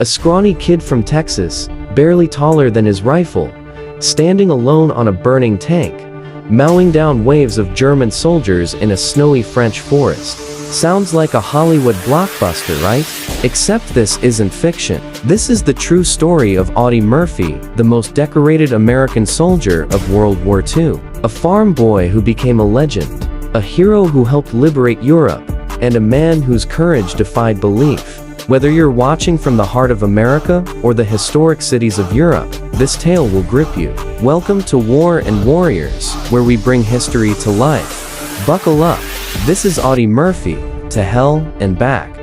A scrawny kid from Texas, barely taller than his rifle, standing alone on a burning tank, mowing down waves of German soldiers in a snowy French forest. Sounds like a Hollywood blockbuster, right? Except this isn't fiction. This is the true story of Audie Murphy, the most decorated American soldier of World War II. A farm boy who became a legend, a hero who helped liberate Europe, and a man whose courage defied belief. Whether you're watching from the heart of America or the historic cities of Europe, this tale will grip you. Welcome to War and Warriors, where we bring history to life. Buckle up. This is Audie Murphy, to hell and back.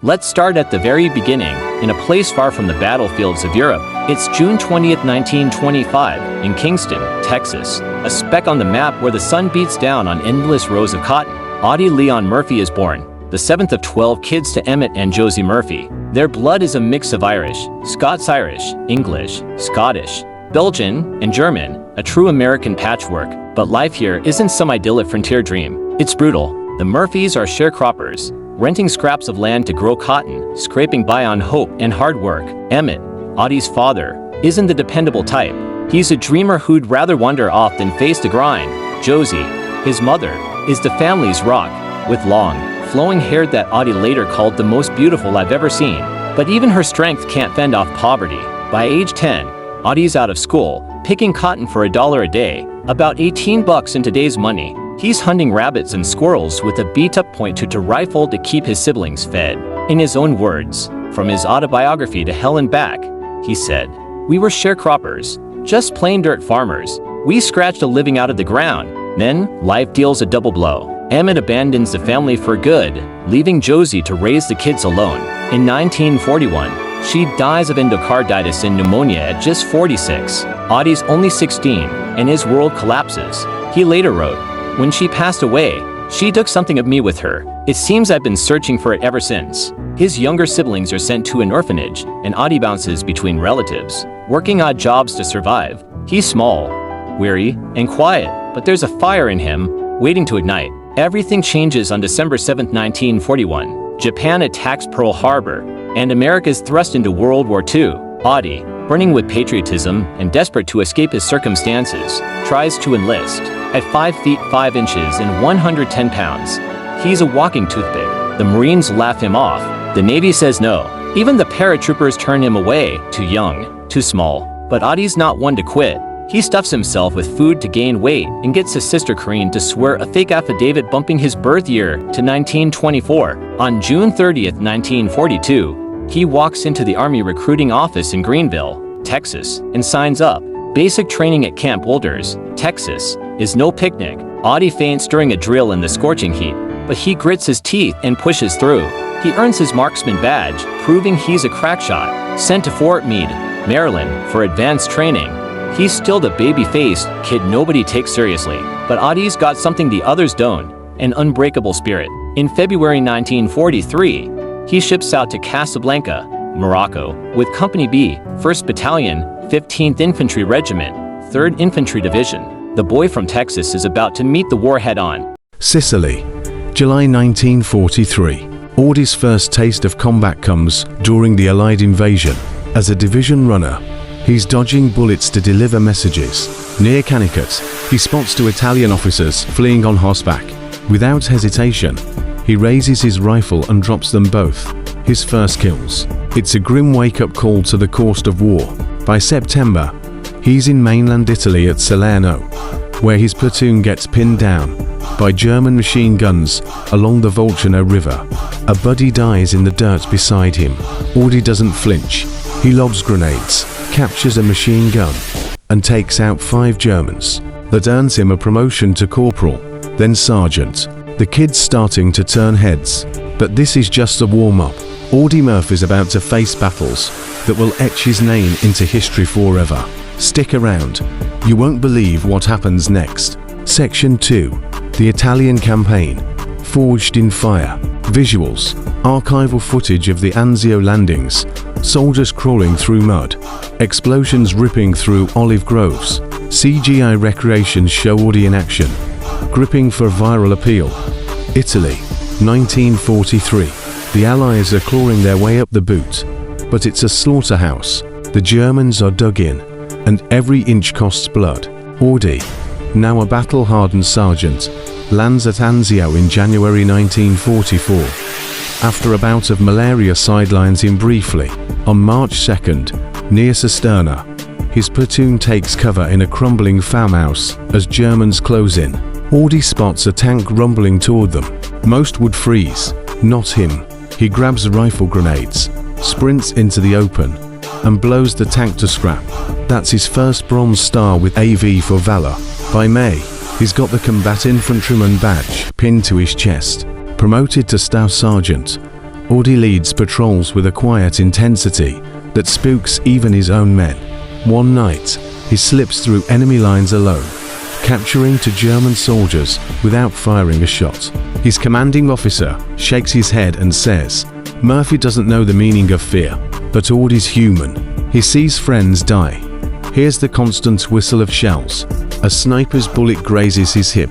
Let's start at the very beginning, in a place far from the battlefields of Europe. It's June 20th, 1925, in Kingston, Texas, a speck on the map where the sun beats down on endless rows of cotton. Audie Leon Murphy is born, the seventh of 12 kids to Emmett and Josie Murphy. Their blood is a mix of Irish, Scots-Irish, English, Scottish, Belgian, and German, a true American patchwork. But life here isn't some idyllic frontier dream. It's brutal. The Murphys are sharecroppers, renting scraps of land to grow cotton, scraping by on hope and hard work. Emmett, Audie's father, isn't the dependable type. He's a dreamer who'd rather wander off than face the grind. Josie, his mother, is the family's rock, with long, flowing hair that Audie later called the most beautiful I've ever seen. But even her strength can't fend off poverty. By age 10, Audie's out of school, picking cotton for $1 a day, about 18 bucks in today's money. He's hunting rabbits and squirrels with a beat-up .22 rifle to keep his siblings fed. In his own words, from his autobiography To Hell and Back, he said, "We were sharecroppers, just plain dirt farmers. We scratched a living out of the ground. Then, life deals a double blow. Emmett abandons the family for good, leaving Josie to raise the kids alone. In 1941, she dies of endocarditis and pneumonia at just 46. Audie's only 16, and his world collapses." He later wrote, "When she passed away, she took something of me with her. It seems I've been searching for it ever since." His younger siblings are sent to an orphanage, and Audie bounces between relatives, working odd jobs to survive. He's small, weary, and quiet, but there's a fire in him, waiting to ignite. Everything changes on December 7, 1941. Japan attacks Pearl Harbor, and America is thrust into World War II. Audie, burning with patriotism and desperate to escape his circumstances, tries to enlist. At 5 feet 5 inches and 110 pounds, he's a walking toothpick. The Marines laugh him off. The Navy says no. Even the paratroopers turn him away. Too young, too small. But Audie's not one to quit. He stuffs himself with food to gain weight and gets his sister Corinne to swear a fake affidavit bumping his birth year to 1924. On June 30th, 1942, he walks into the Army recruiting office in Greenville, Texas, and signs up. Basic training at Camp Boulders, Texas, is no picnic. Audie faints during a drill in the scorching heat, but he grits his teeth and pushes through. He earns his marksman badge, proving he's a crack shot. Sent to Fort Meade, Maryland, for advanced training. He's still the baby-faced kid nobody takes seriously, but Audie's got something the others don't, an unbreakable spirit. In February 1943, he ships out to Casablanca, Morocco, with Company B, 1st Battalion, 15th Infantry Regiment, 3rd Infantry Division. The boy from Texas is about to meet the war head-on. Sicily, July 1943. Audie's first taste of combat comes during the Allied invasion. As a division runner, he's dodging bullets to deliver messages. Near Canicut, he spots two Italian officers fleeing on horseback. Without hesitation, he raises his rifle and drops them both. His first kills. It's a grim wake-up call to the cost of war. By September, he's in mainland Italy at Salerno, where his platoon gets pinned down by German machine guns along the Volturno River. A buddy dies in the dirt beside him. Audie doesn't flinch. He lobs grenades, captures a machine gun, and takes out 5 Germans. That earns him a promotion to corporal, then sergeant. The kid's starting to turn heads, but this is just a warm-up. Audie Murphy's about to face battles that will etch his name into history forever. Stick around. You won't believe what happens next. Section 2. The Italian Campaign. Forged in Fire. Visuals. Archival footage of the Anzio landings soldiers crawling through mud, explosions ripping through olive groves. CGI recreations show Audie in action, gripping for viral appeal. Italy, 1943. The Allies are clawing their way up the boot, but it's a slaughterhouse. The Germans are dug in, and every inch costs blood. Audie, now a battle-hardened sergeant, lands at Anzio in January 1944. After a bout of malaria sidelines him briefly. On March 2nd, near Cisterna, his platoon takes cover in a crumbling farmhouse as Germans close in. Audie spots a tank rumbling toward them. Most would freeze, not him. He grabs rifle grenades, sprints into the open, and blows the tank to scrap. That's his first Bronze Star with AV for Valor. By May, he's got the Combat Infantryman badge pinned to his chest. Promoted to Staff Sergeant, Audie leads patrols with a quiet intensity that spooks even his own men. One night, he slips through enemy lines alone, capturing 2 German soldiers without firing a shot. His commanding officer shakes his head and says, "Murphy doesn't know the meaning of fear, but Audie's human. He sees friends die. Hears the constant whistle of shells. A sniper's bullet grazes his hip,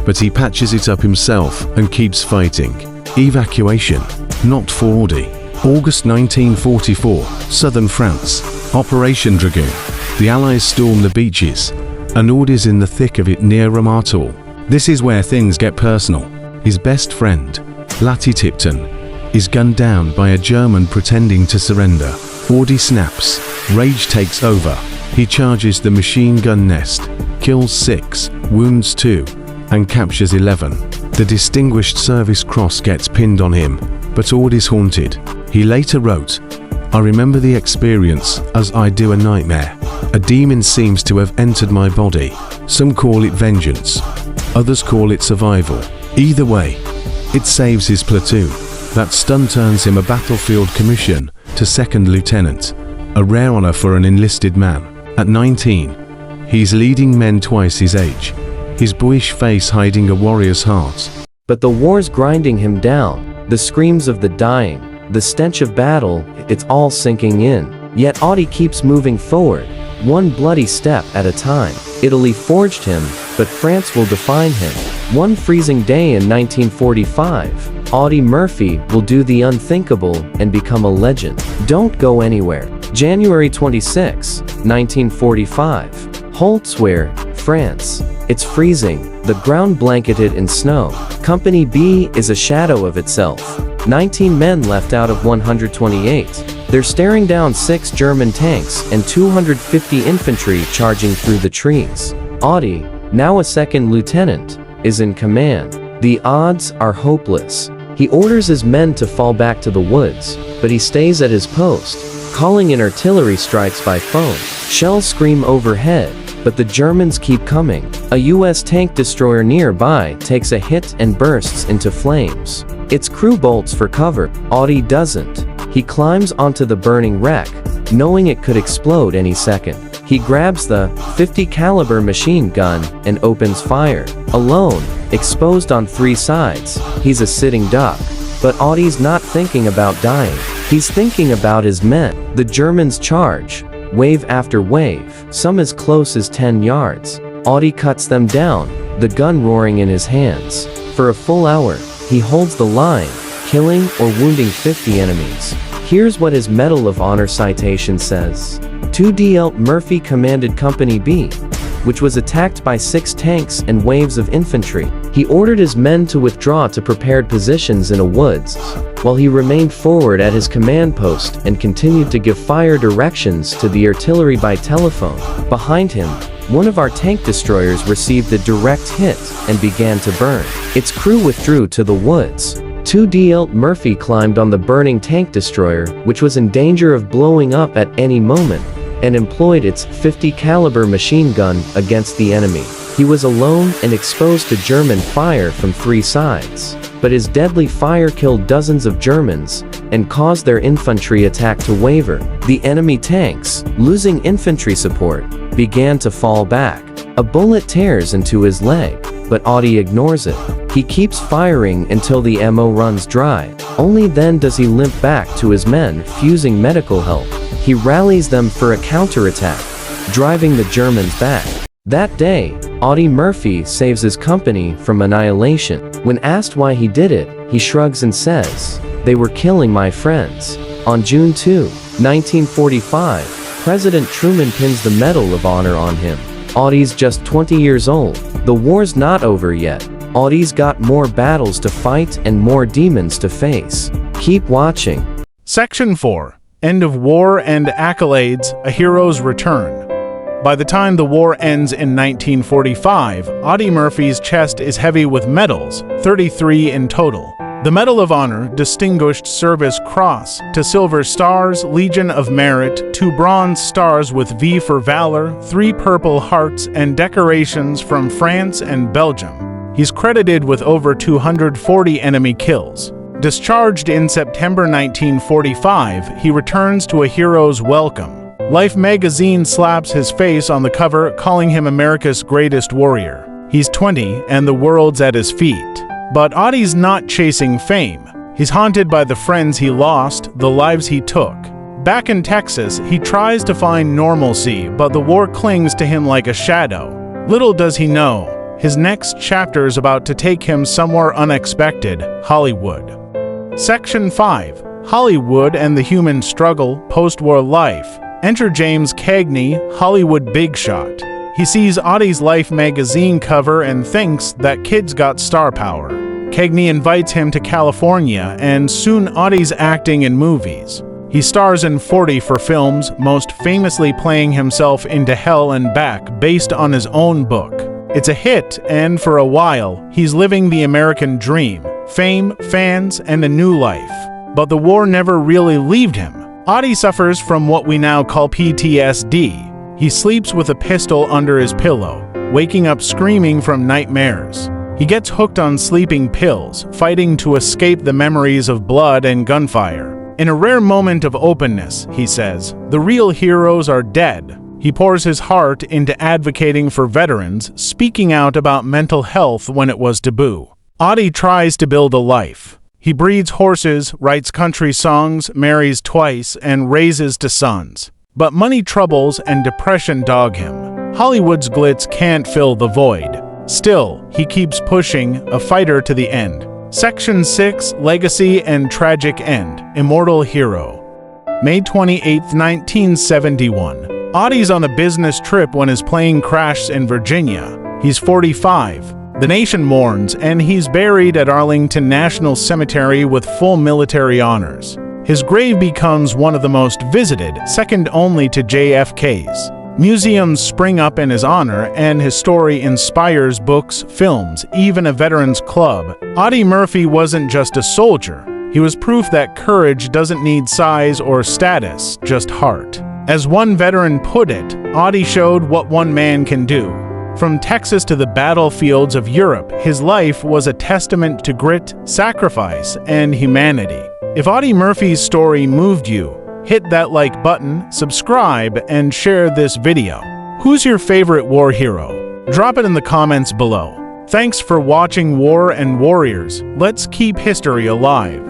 but he patches it up himself and keeps fighting." Evacuation, not for Audie. August 1944, southern France. Operation Dragoon. The Allies storm the beaches, and Audie's in the thick of it near Ramartal. This is where things get personal. His best friend, Lati Tipton, is gunned down by a German pretending to surrender. Audie snaps. Rage takes over. He charges the machine gun nest, kills 6, wounds 2, and captures 11. The Distinguished Service Cross gets pinned on him, but Audie's haunted. He later wrote, "I remember the experience as I do a nightmare. A demon seems to have entered my body. Some call it vengeance. Others call it survival. Either way, it saves his platoon." That stunt earns him a battlefield commission to 2nd Lieutenant, a rare honor for an enlisted man. At 19, he's leading men twice his age, his boyish face hiding a warrior's heart. But the war's grinding him down. The screams of the dying, the stench of battle, it's all sinking in. Yet Audie keeps moving forward, one bloody step at a time. Italy forged him, but France will define him. One freezing day in 1945, Audie Murphy will do the unthinkable and become a legend. Don't go anywhere. January 26, 1945. Holtzweiler, France. It's freezing, the ground blanketed in snow. Company B is a shadow of itself. 19 men left out of 128. They're staring down 6 German tanks and 250 infantry charging through the trees. Audie, now a 2nd lieutenant, is in command. The odds are hopeless. He orders his men to fall back to the woods, but he stays at his post, calling in artillery strikes by phone. Shells scream overhead, but the Germans keep coming. A US tank destroyer nearby takes a hit and bursts into flames. Its crew bolts for cover. Audie doesn't. He climbs onto the burning wreck, knowing it could explode any second. He grabs the .50 caliber machine gun and opens fire. Alone, exposed on 3 sides, he's a sitting duck. But Audie's not thinking about dying. He's thinking about his men. The Germans charge, wave after wave, some as close as 10 yards. Audie cuts them down, the gun roaring in his hands. For a full hour, he holds the line, killing or wounding 50 enemies. Here's what his Medal of Honor citation says. 2DL Murphy commanded Company B, which was attacked by 6 tanks and waves of infantry. He ordered his men to withdraw to prepared positions in a woods, while he remained forward at his command post and continued to give fire directions to the artillery by telephone. Behind him, one of our tank destroyers received a direct hit and began to burn. Its crew withdrew to the woods. 2DL Murphy climbed on the burning tank destroyer, which was in danger of blowing up at any moment, and employed its .50 caliber machine gun against the enemy. He was alone and exposed to German fire from 3 sides, but his deadly fire killed dozens of Germans and caused their infantry attack to waver. The enemy tanks, losing infantry support, began to fall back. A bullet tears into his leg. but Audie ignores it. He keeps firing until the ammo runs dry. Only then does he limp back to his men, fusing medical help. He rallies them for a counterattack, driving the Germans back. That day, Audie Murphy saves his company from annihilation. When asked why he did it, he shrugs and says, "They were killing my friends." On June 2, 1945, President Truman pins the Medal of Honor on him. Audie's just 20 years old. The war's not over yet. Audie's got more battles to fight and more demons to face. Keep watching. Section 4. End of War and Accolades, A Hero's Return. By the time the war ends in 1945, Audie Murphy's chest is heavy with medals, 33 in total. The Medal of Honor, Distinguished Service Cross, 2 Silver Stars, Legion of Merit, 2 Bronze Stars with V for Valor, 3 Purple Hearts, and decorations from France and Belgium. He's credited with over 240 enemy kills. Discharged in September 1945, he returns to a hero's welcome. Life magazine slaps his face on the cover, calling him America's greatest warrior. He's 20 and the world's at his feet. But Audie's not chasing fame. He's haunted by the friends he lost, the lives he took. Back in Texas, he tries to find normalcy, but the war clings to him like a shadow. Little does he know, his next chapter is about to take him somewhere unexpected, Hollywood. Section 5. Hollywood and the Human Struggle, Post-War Life. Enter James Cagney, Hollywood big shot. He sees Audie's Life magazine cover and thinks that kid's got star power. Cagney invites him to California, and soon Audie's acting in movies. He stars in 40 for films, most famously playing himself into Hell and Back based on his own book. It's a hit, and for a while, he's living the American dream, fame, fans, and a new life. But the war never really left him. Audie suffers from what we now call PTSD. He sleeps with a pistol under his pillow, waking up screaming from nightmares. He gets hooked on sleeping pills, fighting to escape the memories of blood and gunfire. In a rare moment of openness, he says, the real heroes are dead. He pours his heart into advocating for veterans, speaking out about mental health when it was taboo. Audie tries to build a life. He breeds horses, writes country songs, marries twice, and raises 2 sons. But money troubles and depression dog him. Hollywood's glitz can't fill the void. Still, he keeps pushing, a fighter to the end. Section 6, Legacy and Tragic End, Immortal Hero. May 28, 1971. Audie's on a business trip when his plane crashes in Virginia. He's 45. The nation mourns, and he's buried at Arlington National Cemetery with full military honors. His grave becomes one of the most visited, second only to JFK's. Museums spring up in his honor, and his story inspires books, films, even a veterans club. Audie Murphy wasn't just a soldier. He was proof that courage doesn't need size or status, just heart. As one veteran put it, Audie showed what one man can do. From Texas to the battlefields of Europe, his life was a testament to grit, sacrifice, and humanity. If Audie Murphy's story moved you, hit that like button, subscribe, and share this video. Who's your favorite war hero? Drop it in the comments below. Thanks for watching War and Warriors. Let's keep history alive.